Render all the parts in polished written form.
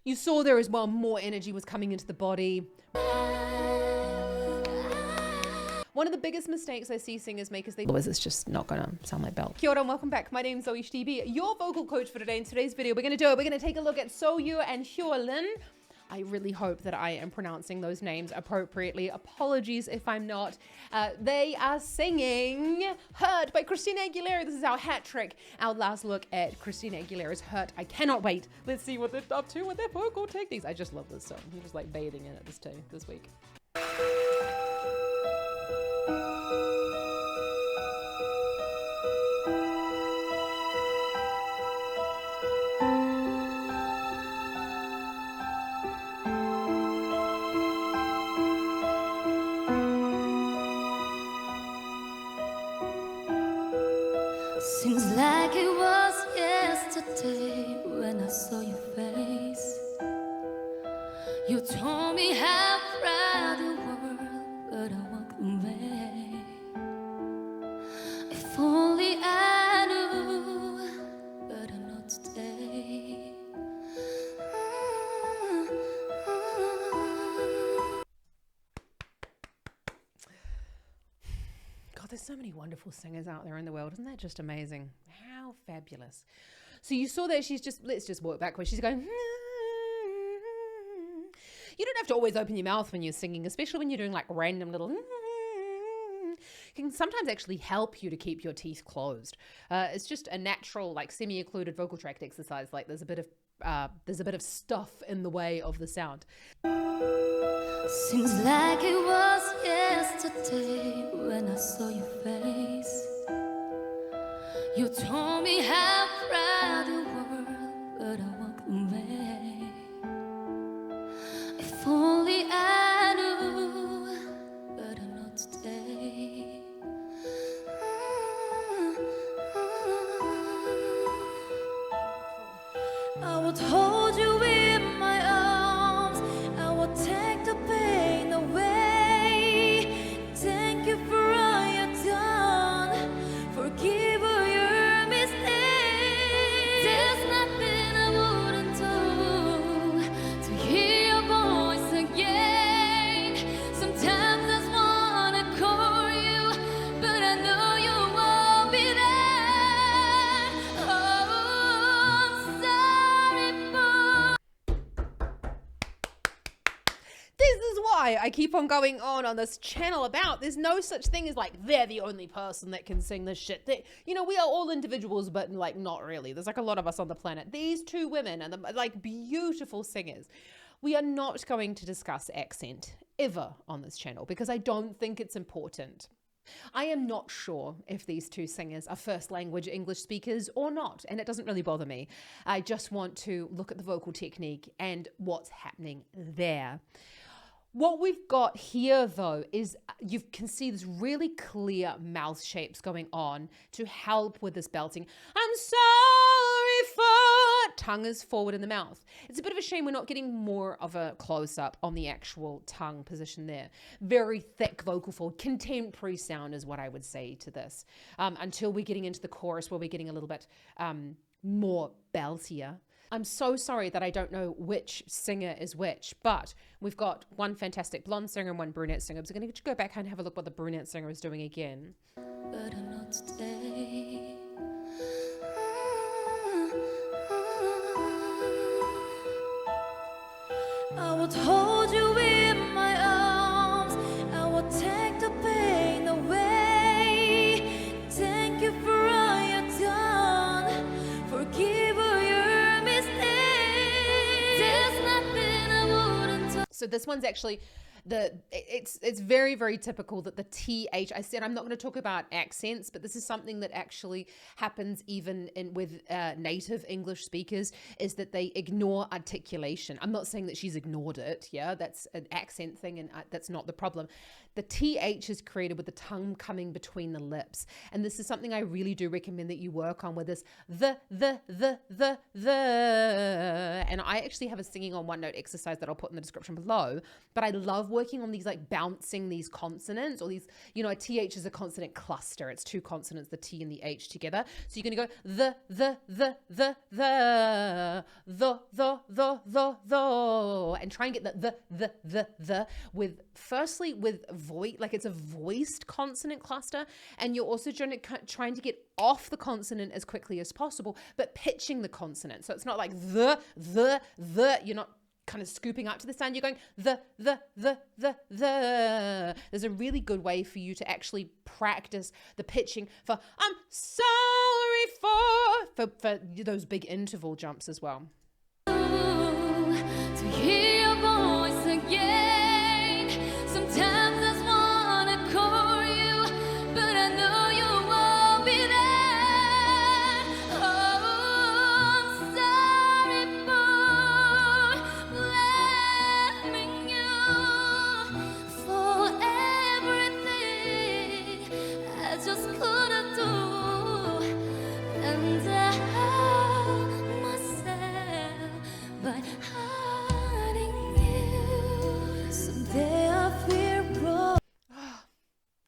You saw there as well, more energy was coming into the body. One of the biggest mistakes I see singers make is it's just not gonna sound like belt. Kia ora and welcome back. My name's ZoeStibi, your vocal coach for today. In today's video, we're gonna take a look at SoYou and HyoLyn. I really hope that I am pronouncing those names appropriately. Apologies if I'm not. They are singing Hurt by Christina Aguilera. This is our hat trick, our last look at Christina Aguilera's Hurt. I cannot wait. Let's see what they're up to with their vocal techniques. I just love this song. I'm just like bathing in it this week. Seems like it was yesterday when I saw your face. You told me how proud you were, but I walked away. If only I knew, but I know today. God, there's so many wonderful singers out there in the world. Isn't that just amazing? How fabulous. So you saw that let's just work backwards. She's going, you don't have to always open your mouth when you're singing, especially when you're doing like random little, it can sometimes actually help you to keep your teeth closed. It's just a natural, like semi-occluded vocal tract exercise. Like there's a bit of stuff in the way of the sound. Seems like it was yesterday when I saw your face. You told me how proud you were, but I walked away. If only I knew, but I know today. I would hold you in my arms. I would take the pain away. Thank you for all you've done. Forgive all your mistakes. There's nothing I wouldn't do to hear your voice again. Sometimes I just wanna call you, but I know you won't be there. Oh, I'm sorry for. This is why I keep on going on this channel about there's no such thing as like they're the only person that can sing this shit. We are all individuals, but like not really. There's like a lot of us on the planet. These two women are like beautiful singers. We are not going to discuss accent ever on this channel because I don't think it's important. I am not sure if these two singers are first language English speakers or not, and it doesn't really bother me. I just want to look at the vocal technique and what's happening there. What we've got here, though, is you can see this really clear mouth shapes going on to help with this belting. I'm sorry for... Tongue is forward in the mouth. It's a bit of a shame we're not getting more of a close-up on the actual tongue position there. Very thick vocal fold. Contemporary sound is what I would say to this. Until we're getting into the chorus where we're getting a little bit more beltier. I'm so sorry that I don't know which singer is which, but we've got one fantastic blonde singer and one brunette singer. So I'm going to go back and have a look what the brunette singer is doing again. But I'm not today. I would hold you in my arms. I would take the pain away. Thank you for all you've done. Forgive all your mistakes. There's nothing I wouldn't do. So this one's actually it's very, very typical that the TH, I said I'm not going to talk about accents, but this is something that actually happens even with native English speakers, is that they ignore articulation. I'm not saying that she's ignored it. Yeah, that's an accent thing, and that's not the problem. The TH is created with the tongue coming between the lips. And this is something I really do recommend that you work on with this the. And I actually have a singing on one note exercise that I'll put in the description below, but I love working on these like bouncing these consonants, or these, you know, a TH is a consonant cluster. It's two consonants, the T and the H together. So you're going to go the, and try and get the with, firstly with voice, like it's a voiced consonant cluster. And you're also trying to get off the consonant as quickly as possible, but pitching the consonant. So it's not like the, you're not kind of scooping up to the sound. You're going the. There's a really good way for you to actually practice the pitching for I'm sorry for those big interval jumps as well. To hear your voice again. Sometimes I just wanna call you, but I know you won't be there. Oh, I'm sorry for blaming you for everything I just couldn't do, and I myself by hiding you. Someday I fear broke.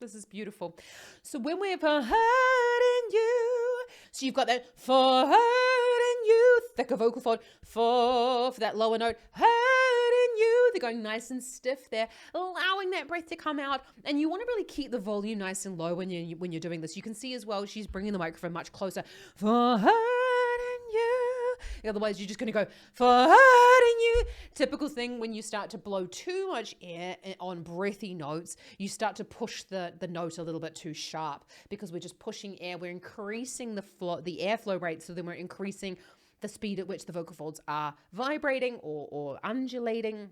This is beautiful. So when we're for hurting you, so you've got that for hurting you, thicker vocal fold, for that lower note, hurting you. They're going nice and stiff there, allowing that breath to come out. And you want to really keep the volume nice and low when you're doing this. You can see as well, she's bringing the microphone much closer. For hurting you. Otherwise, you're just going to go for hurting you. Typical thing when you start to blow too much air on breathy notes, you start to push the note a little bit too sharp, because we're just pushing air. We're increasing the airflow rate, so then we're increasing the speed at which the vocal folds are vibrating or undulating.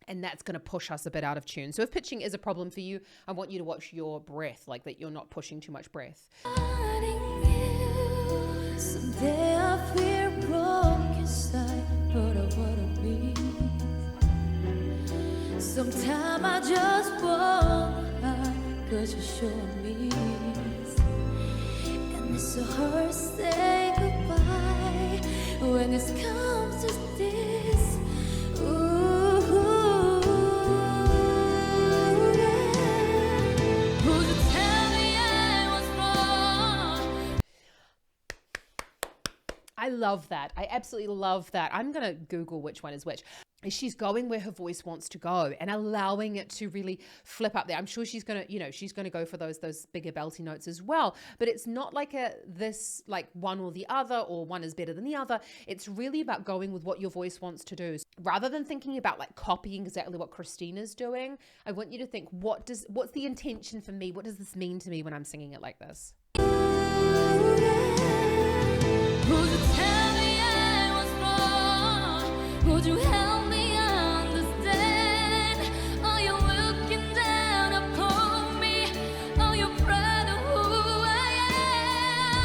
And that's going to push us a bit out of tune. So if pitching is a problem for you, I want you to watch your breath, like that you're not pushing too much breath. Someday I fear broke inside, but I wanna be. Sometime I just wanna, cause you sure me. And it's so hard to say goodbye when it comes to this. Ooh, yeah. Who's to tell me I was wrong? I love that. I absolutely love that. I'm going to Google which one is which. She's going where her voice wants to go and allowing it to really flip up there. I'm sure she's going to, you know, she's going to go for those bigger belty notes as well. But it's not like this like one or the other, or one is better than the other. It's really about going with what your voice wants to do. Rather than thinking about like copying exactly what Christina's doing, I want you to think, what's the intention for me? What does this mean to me when I'm singing it like this? Would you tell me I was wrong? Would you help me understand? Are you looking down upon me? Are you proud of who I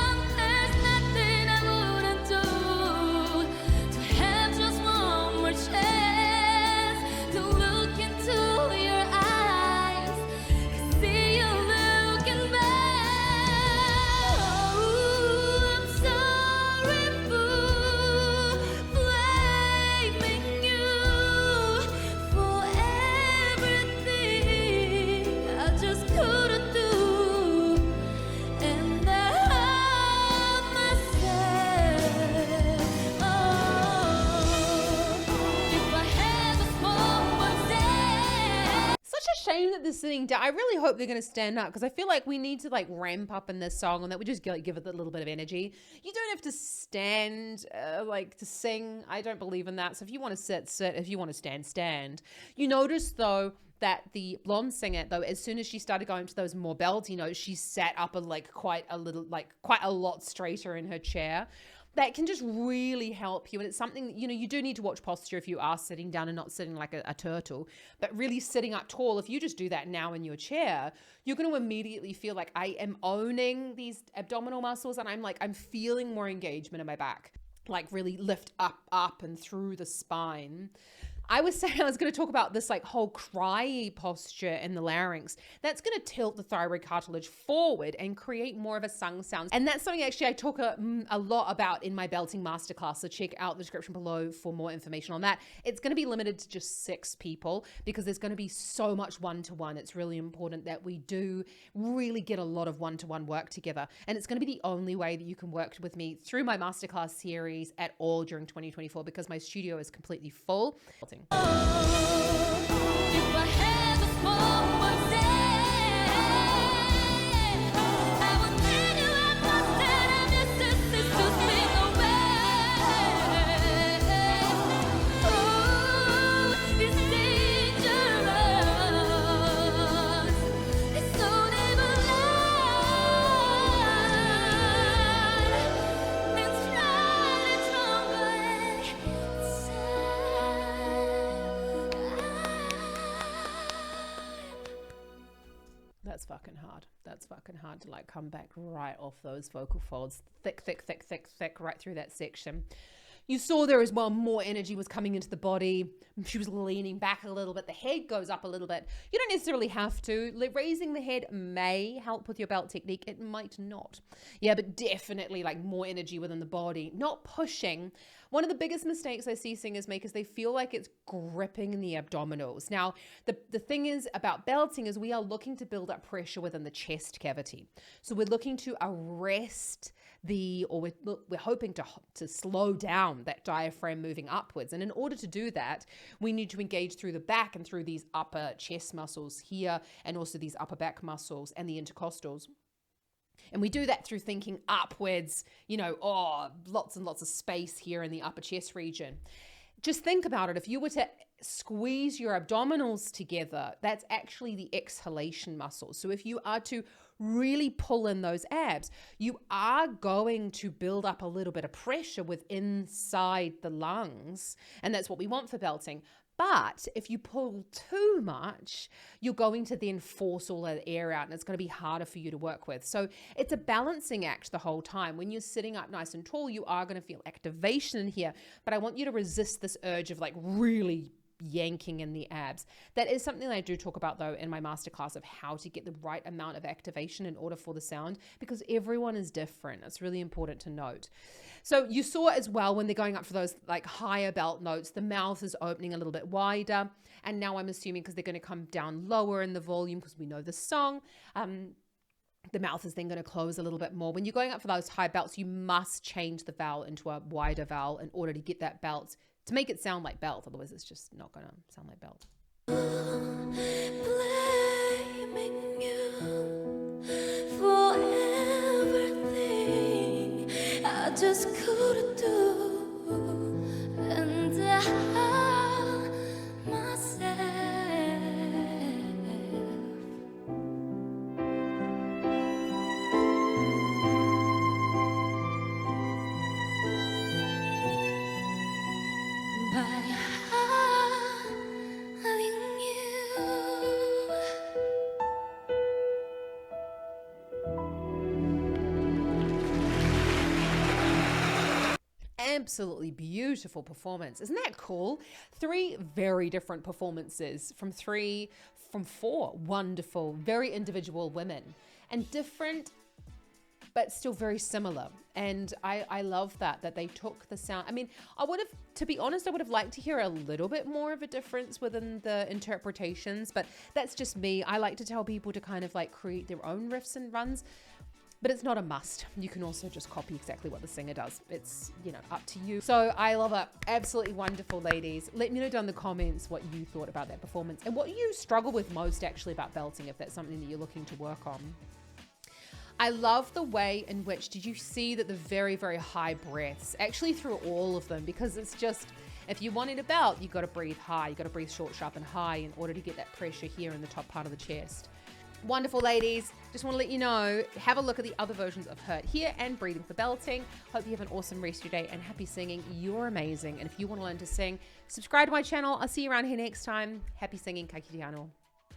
am? There's nothing I wouldn't do to have just one more chance to look into your eyes, see you looking back. Oh, I'm sorry for blaming you for everything I just couldn't do, and I hurt myself. Oh, if I had just one more day. Such a shame that they're sitting down. I really hope they're going to stand up, because I feel like we need to like ramp up in this song, and that we just give it a little bit of energy. You don't have to stand like to sing. I don't believe in that. So if you want to sit. If you want to stand, stand. You notice though that the blonde singer, though, as soon as she started going to those more belty notes, she sat up quite a lot straighter in her chair. That can just really help you. And it's something, you know, you do need to watch posture if you are sitting down and not sitting like a turtle, but really sitting up tall. If you just do that now in your chair, you're going to immediately feel like I am owning these abdominal muscles, and I'm feeling more engagement in my back, like really lift up and through the spine. I was saying I was going to talk about this like whole cry posture in the larynx. That's going to tilt the thyroid cartilage forward and create more of a sung sound. And that's something actually I talk a lot about in my belting masterclass. So check out the description below for more information on that. It's going to be limited to just 6 people because there's going to be so much one-to-one. It's really important that we do really get a lot of one-to-one work together. And it's going to be the only way that you can work with me through my masterclass series at all during 2024 because my studio is completely full. If I had a small day, I would tell you I must that I miss this is to spin away. Oh, it's dangerous. It's so never That's fucking hard. That's fucking hard to like come back right off those vocal folds. Thick, thick, thick, thick, thick, right through that section. You saw there as well, more energy was coming into the body. She was leaning back a little bit. The head goes up a little bit. You don't necessarily have to. Raising the head may help with your belt technique. It might not. Yeah, but definitely like more energy within the body, not pushing. One of the biggest mistakes I see singers make is they feel like it's gripping in the abdominals. Now, the thing is about belting is we are looking to build up pressure within the chest cavity. So we're looking to arrest we're hoping to slow down that diaphragm moving upwards. And in order to do that, we need to engage through the back and through these upper chest muscles here and also these upper back muscles and the intercostals. And we do that through thinking upwards, lots and lots of space here in the upper chest region. Just think about it. If you were to squeeze your abdominals together, that's actually the exhalation muscles. So if you are to really pull in those abs, you are going to build up a little bit of pressure inside the lungs. And that's what we want for belting. But if you pull too much, you're going to then force all that air out and it's going to be harder for you to work with. So it's a balancing act the whole time. When you're sitting up nice and tall, you are going to feel activation in here. But I want you to resist this urge of like really yanking in the abs. That is something that I do talk about though in my masterclass of how to get the right amount of activation in order for the sound because everyone is different. It's really important to note. So you saw as well when they're going up for those like higher belt notes, the mouth is opening a little bit wider. And now I'm assuming because they're going to come down lower in the volume because we know the song, the mouth is then going to close a little bit more. When you're going up for those high belts, you must change the vowel into a wider vowel in order to get that belt to make it sound like belt. Otherwise, it's just not going to sound like belt. blaming you for everything I just couldn't do, and I myself. By having you. Absolutely beautiful performance. Isn't that cool? 3 very different performances from 4 wonderful, very individual women, and different but still very similar. And I love that they took the sound. I mean, to be honest, I would have liked to hear a little bit more of a difference within the interpretations, but that's just me. I like to tell people to kind of like create their own riffs and runs, but it's not a must. You can also just copy exactly what the singer does. It's, up to you. So I love it. Absolutely wonderful, ladies. Let me know down in the comments what you thought about that performance and what you struggle with most actually about belting, if that's something that you're looking to work on. I love the way in which, did you see that the very, very high breaths actually through all of them, because it's just, if you wanted a belt, you got to breathe high. You got to breathe short, sharp, and high in order to get that pressure here in the top part of the chest. Wonderful, ladies. Just want to let you know, have a look at the other versions of Hurt Here and Breathing for Belting. Hope you have an awesome rest of your day and happy singing. You're amazing. And if you want to learn to sing, subscribe to my channel. I'll see you around here next time. Happy singing. Ka kite anō.